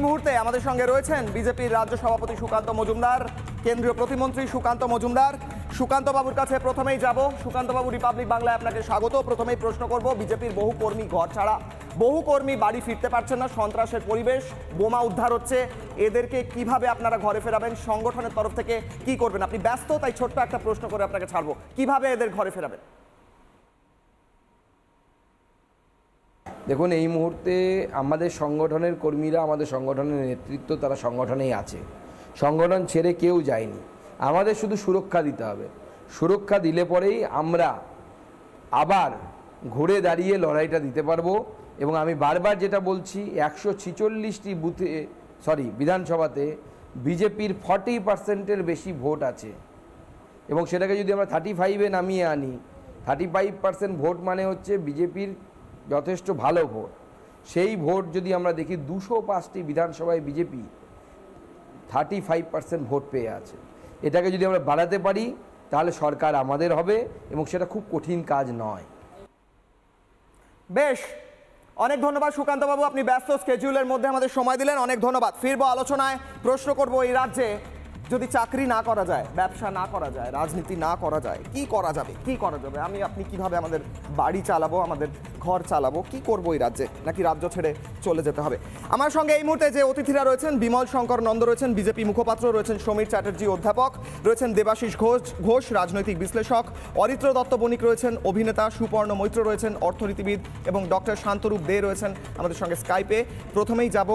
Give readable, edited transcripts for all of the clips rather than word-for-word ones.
মুহূর্তে আমাদের সঙ্গে রয়েছেন বিজেপির রাজ্য সভাপতি সুকান্ত মজুমদার, কেন্দ্রীয় প্রতিমন্ত্রী সুকান্ত মজুমদার। সুকান্ত বাবুর কাছে প্রথমেই যাব। সুকান্ত বাবু, রিপাবলিক বাংলায় আপনাকে স্বাগত। প্রথমেই প্রশ্ন করব, বিজেপির বহু কর্মী ঘর ছাড়া, বহু কর্মী বাড়ি ফিরতে পারছেন না, সন্ত্রাসের পরিবেশ, বোমা উদ্ধার হচ্ছে, এদেরকে কিভাবে আপনারা ঘরে ফেরাবেন? সংগঠনের তরফ থেকে কি করবেন? আপনি ব্যস্ত, তাই ছোট্ট একটা প্রশ্ন করে আপনাকে ছাড়বো, কিভাবে এদের ঘরে ফেরাবেন? দেখুন, এই মুহূর্তে আমাদের সংগঠনের কর্মীরা, আমাদের সংগঠনের নেতৃত্ব, তারা সংগঠনেই আছে। সংগঠন ছেড়ে কেউ যায়নি। আমাদের শুধু সুরক্ষা দিতে হবে। সুরক্ষা দিলে পরেই আমরা আবার ঘুরে দাঁড়িয়ে লড়াইটা দিতে পারবো। এবং আমি বারবার যেটা বলছি, 146টি বুথে, বিধানসভাতে বিজেপির 40%-এর বেশি ভোট আছে। এবং সেটাকে যদি আমরা 35-এ নামিয়ে আনি, 35% ভোট মানে হচ্ছে বিজেপির যথেষ্ট ভালো ভোট। সেই ভোট যদি আমরা দেখি, 205টি বিধানসভায় বিজেপি 35% ভোট পেয়ে আছে। এটাকে যদি আমরা বাড়াতে পারি তাহলে সরকার আমাদের হবে, এবং সেটা খুব কঠিন কাজ নয়। বেশ, অনেক ধন্যবাদ সুকান্ত বাবু, আপনি ব্যস্ত স্কেডিউলের মধ্যে আমাদের সময় দিলেন, অনেক ধন্যবাদ। ফিরবো আলোচনায়। প্রশ্ন করব, এই রাজ্যে যদি চাকরি না করা যায়, ব্যবসা না করা যায়, রাজনীতি না করা যায়, কি করা যাবে? কি করা যাবে? আপনি কিভাবে আমাদের বাড়ি চালাবো, আমাদের ঘর চালাবো, কি করবো এই রাজ্যে? নাকি রাজ্য ছেড়ে চলে যেতে হবে? আমার সঙ্গে এই মুহূর্তে যে অতিথিরা রয়েছেন, বিমল শঙ্কর নন্দ রয়েছেন, বিজেপি মুখপাত্র রয়েছেন, সমীর চ্যাটার্জি অধ্যাপক রয়েছেন, দেবাশিস ঘোষ রাজনৈতিক বিশ্লেষক, অরিত্র দত্ত বণিক রয়েছেন, অভিনেতা, সুপর্ণ মৈত্র রয়েছেন অর্থনীতিবিদ, এবং ডক্টর শান্তরূপ দে রয়েছেন আমাদের সঙ্গে স্কাইপে। প্রথমেই যাব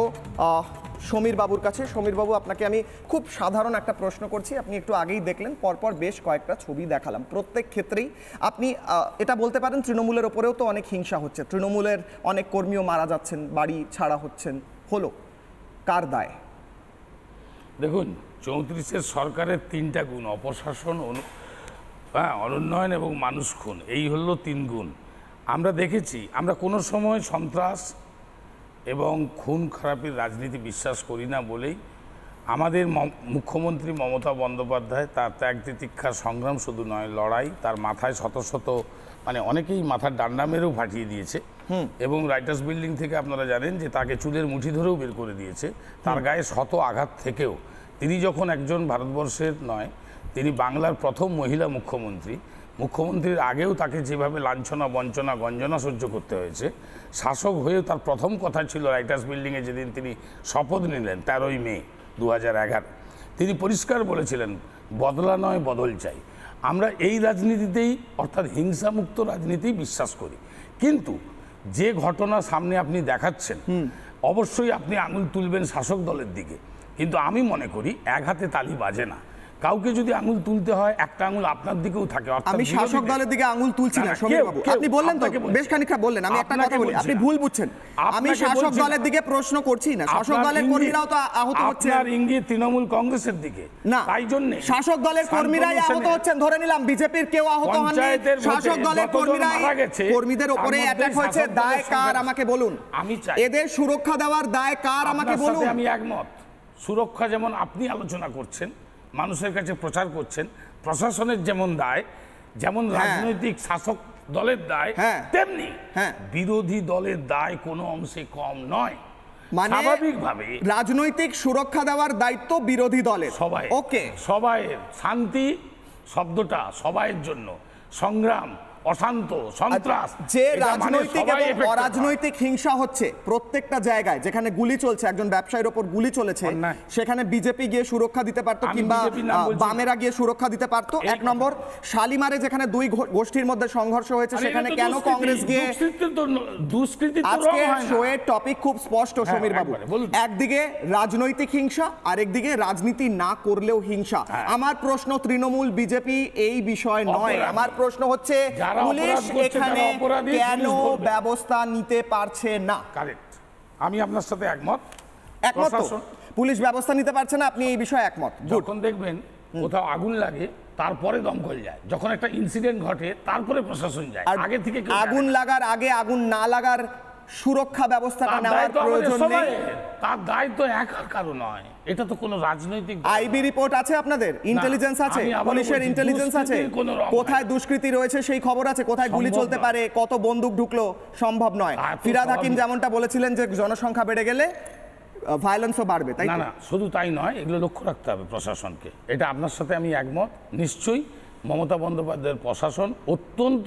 সমীর বাবুর কাছে। সমীর বাবু, আপনাকে আমি খুব সাধারণ একটা প্রশ্ন করছি। আপনি একটু আগেই দেখলেন, পরপর বেশ কয়েকটা ছবি দেখালাম, প্রত্যেক ক্ষেত্রেই আপনি এটা বলতে পারেন, তৃণমূলের ওপরেও তো অনেক হিংসা হচ্ছে, তৃণমূলের অনেক কর্মীও মারা যাচ্ছেন, বাড়ি ছাড়া হচ্ছেন, হলো কার দায়? দেখুন, 34-এর সরকারের 3টা গুণ: অপশাসন, অনুন্নয়ন এবং মানুষ খুন। এই হলো 3 গুণ। আমরা দেখেছি, আমরা কোনো সময় সন্ত্রাস এবং খুন খারাপির রাজনীতি বিশ্বাস করি না বলেই আমাদের মুখ্যমন্ত্রী মমতা বন্দ্যোপাধ্যায় তার ত্যাগ তিতিক্ষার সংগ্রাম শুধু নয়, লড়াই, তার মাথায় শত শত, অনেকেই মাথার ডান্ডা মেরেও ফাটিয়ে দিয়েছে। এবং রাইটার্স বিল্ডিং থেকে আপনারা জানেন যে তাকে চুলের মুঠি ধরেও বের করে দিয়েছে। তার গায়ে শত আঘাত থেকেও তিনি যখন একজন ভারতবর্ষের নয়, তিনি বাংলার প্রথম মহিলা মুখ্যমন্ত্রীর আগেও তাকে যেভাবে লাঞ্ছনা, বঞ্চনা, গঞ্জনা সহ্য করতে হয়েছে, শাসক হয়েও তার প্রথম কথা ছিল রাইটার্স বিল্ডিংয়ে যেদিন তিনি শপথ নিলেন 13ই মে 2011, তিনি পরিষ্কার বলেছিলেন, বদলা নয়, বদল চাই। আমরা এই রাজনীতিতেই, অর্থাৎ হিংসামুক্ত রাজনীতি বিশ্বাস করি। কিন্তু যে ঘটনা সামনে আপনি দেখাচ্ছেন, অবশ্যই আপনি আঙুল তুলবেন শাসক দলের দিকে, কিন্তু আমি মনে করি এক হাতে তালি বাজে না। কাউকে যদি আঙুল তুলতে হয়, একটা আঙুল আপনার দিকেও থাকে। আমি শাসক দলের দিকে আঙুল তুলছি না সমীর বাবু, আপনি বললেন তো, বেশ খানিকটা বললেন। আমি একটা কথা বলি, আপনি ভুল বুঝছেন। আমি শাসক দলের দিকে প্রশ্ন করছি না, শাসক দলের কর্মীরাও তো আহত হচ্ছেন। আপনার ইঙ্গিত তৃণমূল কংগ্রেসের দিকে না, তাই জন্য শাসক দলের কর্মীরাই আহত হচ্ছেন। ধরে নিলাম বিজেপির কেউ আহত হননি, শাসক দলের কর্মীরাই, কর্মীদের উপরে অ্যাটাক হয়েছে, দায় কার আমাকে বলুন? আমি চাই এদের সুরক্ষা দেওয়ার দায় কার আমাকে বলুন? আমি একমত। সুরক্ষা যেমন আপনি আলোচনা করছেন, মানুষের কাছে প্রচার করছেন, প্রশাসনের যেমন দায়, যেমন রাজনৈতিক শাসক দলের দায়, তেমনি বিরোধী দলের দায় কোনো অংশে কম নয়। মানে স্বাভাবিকভাবে রাজনৈতিক সুরক্ষা দেওয়ার দায়িত্ব বিরোধী দলের। সবাই, ওকে, সবাইয়ের। শান্তি শব্দটা সবাইয়ের জন্য, সংগ্রাম, অশান্ত, সন্ত্রাস, যে রাজনৈতিক এবং অরাজনৈতিক হিংসা হচ্ছে প্রত্যেকটা জায়গায়, যেখানে গুলি চলছে, একজন ব্যবসায়ীর ওপর গুলি চলেছে, সেখানে বিজেপি গিয়ে সুরক্ষা দিতে পারতো, কিংবা বামেরা গিয়ে সুরক্ষা দিতে পারতো। 1 নম্বর, শালিমারে যেখানে 2 গোষ্ঠীর মধ্যে সংঘর্ষ হয়েছে, সেখানে কেন কংগ্রেস গিয়ে? আজকে শোয়ের টপিক খুব স্পষ্ট সমীর বাবু, একদিকে রাজনৈতিক হিংসা, আরেকদিকে রাজনীতি না করলেও হিংসা। আমার প্রশ্ন তৃণমূল বিজেপি এই বিষয় নয়, আমার প্রশ্ন হচ্ছে পুলিশ এখানে কেন ব্যবস্থা নিতে পারছে না? কারেক্ট, আমি আপনার সাথে একমত। পুলিশ ব্যবস্থা নিতে পারছে না, আপনি এই বিষয়ে একমত। যখন দেখবেন কোথাও আগুন লাগে, তারপরে দমকল যায়, যখন একটা ইনসিডেন্ট ঘটে তারপরে প্রশাসন যায়, আগে থেকে আগুন লাগার আগে আগুন না লাগার সুরক্ষা ব্যবস্থাটা নেওয়ার প্রয়োজন নেই। তার দায়িত্ব একা কারো নয়, এটা তো কোনো রাজনৈতিক। আইবি রিপোর্ট আছে আপনাদের, ইন্টেলিজেন্স আছে, পুলিশের ইন্টেলিজেন্স আছে, কোথায় দুষ্কৃতি রয়েছে সেই খবর আছে, কোথায় গুলি চলতে পারে, কত বন্দুক ঢুকলো, সম্ভব নয়। ফিরহাদ হাকিম যেমনটা বলেছিলেন যে জনসংখ্যা বেড়ে গেলে ভায়োলেন্সও বাড়বে, তাই না তো? না, শুধু তাই নয়, এগুলো লক্ষ্য রাখতে হবে প্রশাসনকে। এটা আপনার সাথে আমি একমত। নিশ্চয়ই মমতা বন্দ্যোপাধ্যায়ের প্রশাসন অত্যন্ত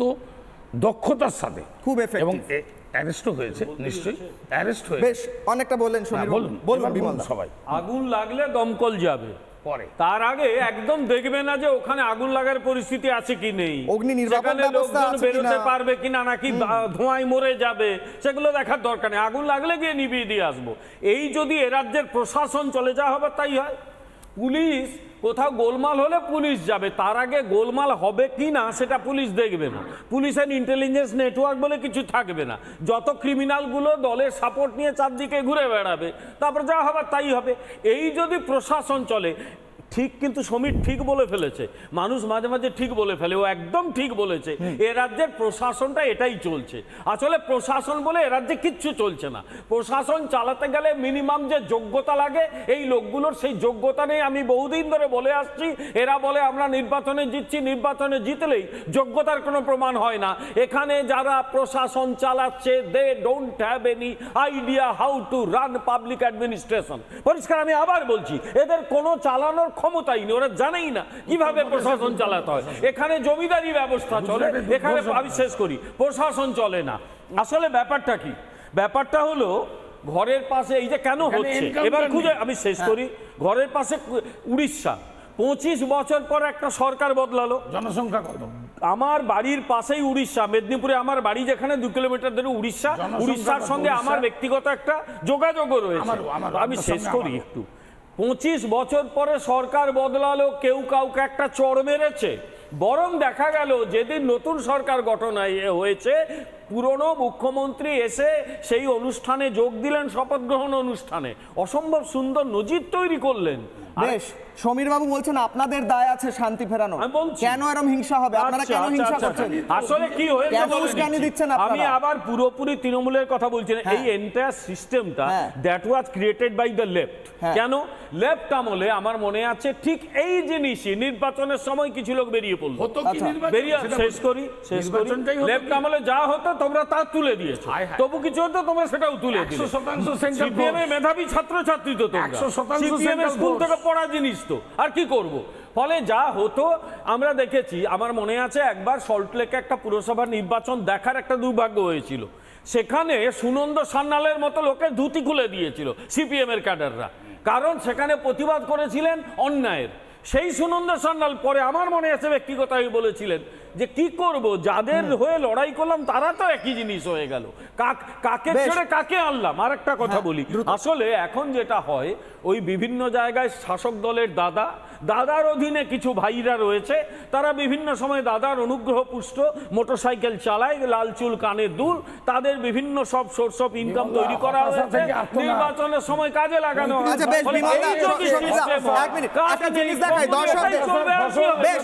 দক্ষতার সাথে খুব এবং effective। অ্যারেস্টও হয়েছে, নিশ্চয়ই অ্যারেস্ট হয়েছে। বেশ, অনেকটা বললেন সমীর বাবু। বলুন বলুন এবার বিমল বলুন দা। সবাই আগুন লাগলে দমকল যাবে, পরে তার আগে একদম দেখবে না যে ওখানে আগুন লাগার পরিস্থিতি আছে কি নেই, অগ্নি নির্বাপন সেখানে ব্যবস্থা লোকজন আছে বেরোতে কিনা। পারবে কিনা, নাকি ধোঁয়ায় মরে যাবে, সেগুলো দেখার দরকার নেই। আগুন লাগলে গিয়ে নিভিয়ে দিয়ে আসবো। এই যদি এ রাজ্যের প্রশাসন চলে যাওয়া হবে তাই হয়। পুলিশ কোথাও গোলমাল হলে পুলিশ যাবে, তার আগে গোলমাল হবে কি না সেটা পুলিশ দেখবে না। পুলিশের ইন্টেলিজেন্স নেটওয়ার্ক বলে কিছু থাকবে না। যত ক্রিমিনালগুলো দলের সাপোর্ট নিয়ে চারদিকে ঘুরে বেড়াবে, তারপর যা হবে তাই হবে। এই যদি প্রশাসন চলে ঠিক, কিন্তু সমীর ঠিক বলে ফেলেছে, মানুষ মাঝে মাঝে ঠিক বলে ফেলে, ও একদম ঠিক বলেছে। এ রাজ্যের প্রশাসনটা এটাই চলছে। আসলে প্রশাসন বলে এ রাজ্যে কিচ্ছু চলছে না। প্রশাসন চালাতে গেলে মিনিমাম যে যোগ্যতা লাগে, এই লোকগুলোর সেই যোগ্যতা নেই। আমি বহুদিন ধরে বলে আসছি, এরা বলে আমরা নির্বাচনে জিতছি, নির্বাচনে জিতলেই যোগ্যতার কোনো প্রমাণ হয় না। এখানে যারা প্রশাসন চালাচ্ছে, they don't have any idea how to run public administration. পরিষ্কার আমি আবার বলছি, এদের কোনো চালানোর ক্ষমতাই নেই, ওরা জানেই না কিভাবে প্রশাসন চালাতে হয়। এখানে জমিদারি ব্যবস্থা চলে, এখানে আমি শেষ করি, প্রশাসন চলে না। আসলে ব্যাপারটা কি? ব্যাপারটা হলো ঘরের পাশে এই যে কেন হচ্ছে, এবার খুঁজে আমি শেষ করি। ঘরের পাশে উড়িষ্যা, 25 বছর পর একটা সরকার বদলালো। জনসংখ্যা কত? আমার বাড়ির পাশেই উড়িষ্যা, মেদিনীপুরে আমার বাড়ি, যেখানে 2 কিলোমিটার ধরে উড়িষ্যা। উড়িষ্যার সঙ্গে আমার ব্যক্তিগত একটা যোগাযোগও রয়েছে। আমি শেষ করি একটু। 25 বছর পরে সরকার বদলালো, কেউ কাউকে একটা চড় মেরেছে। বরং দেখা গেল যেদিন নতুন সরকার গঠন হয়েছে, পুরনো মুখ্যমন্ত্রী এসে সেই অনুষ্ঠানে যোগ দিলেন, শপথ গ্রহণ অনুষ্ঠানে অসম্ভব সুন্দর নজির তৈরি করলেন। বেশ, সমীর বাবু বলছেন আপনাদের দায় আছে শান্তি ফেরানো। আমি বলছি। কেন এরকম হিংসা হবে? আপনারা কেন হিংসা করছেন? আসলে কি হয়েছে কেন বলে উস্কানি দিচ্ছি। দিচ্ছেন আপনারা? আমি আবার পুরোপুরি তৃণমূলের কথা বলছি না। এই এন্টায়ার সিস্টেমটা that was created by the left. কেন? লেফট আমলে আমার মনে আছে ঠিক এই জিনিসই নির্বাচনের সময় কিছু লোক বেরিয়ে পড়লো। হতো কি নির্বাচন? বেরিয়ে সেটা শেষ করি। নির্বাচনটাই হতো লেফট কি? আমলে যা হতো তোমরা তা তুলে দিয়েছো, হায় হায়। তবু কিছু হতো তোমরা সেটাও তুলে দিলে। 100% সেন্ট্রাল সিপিএম এর মেধাবী ছাত্রছাত্রী তো তোমরা, 100% সিপিএম এর স্কুল থেকে পড়া জিনিস তো, আর কি করব? ফলে যা হতো আমরা দেখেছি। আমার মনে আছে একবার সল্টলেকে একটা পুরসভার নির্বাচন দেখার একটা দুর্ভাগ্য হয়েছিল। সেখানে সুনন্দ সান্যালের মতো লোকের ধুতি খুলে দিয়েছিল সিপিএম এর ক্যাডাররা, কারণ সেখানে প্রতিবাদ করেছিলেন অন্যায়ের। সেই সুনন্দ সান্যাল পরে আমার মনে আছে ব্যক্তিগতভাবে বলেছিলেন যে কি করব, যাদের হয়ে লড়াই করলাম তারা তো একই জিনিস হয়ে গেল, কাকে ছেড়ে কাকে আনলাম। আর একটা কথা বলি, আসলে এখন যেটা হয়, ওই বিভিন্ন জায়গায় শাসক দলের দাদার অধীনে কিছু ভাইরা রয়েছে, তারা বিভিন্ন সময় দাদার অনুগ্রহ পুষ্ট মোটরসাইকেল চালায়, লাল চুল কানে দুল, তাদের বিভিন্ন সব সোর্স অফ ইনকাম তৈরি করা হয়েছে, নির্বাচনের সময় কাজে লাগানো হয়। আচ্ছা বেশ, বিমল দা, এক মিনিট, একটা জিনিস দেখাই দর্শকদের। বেশ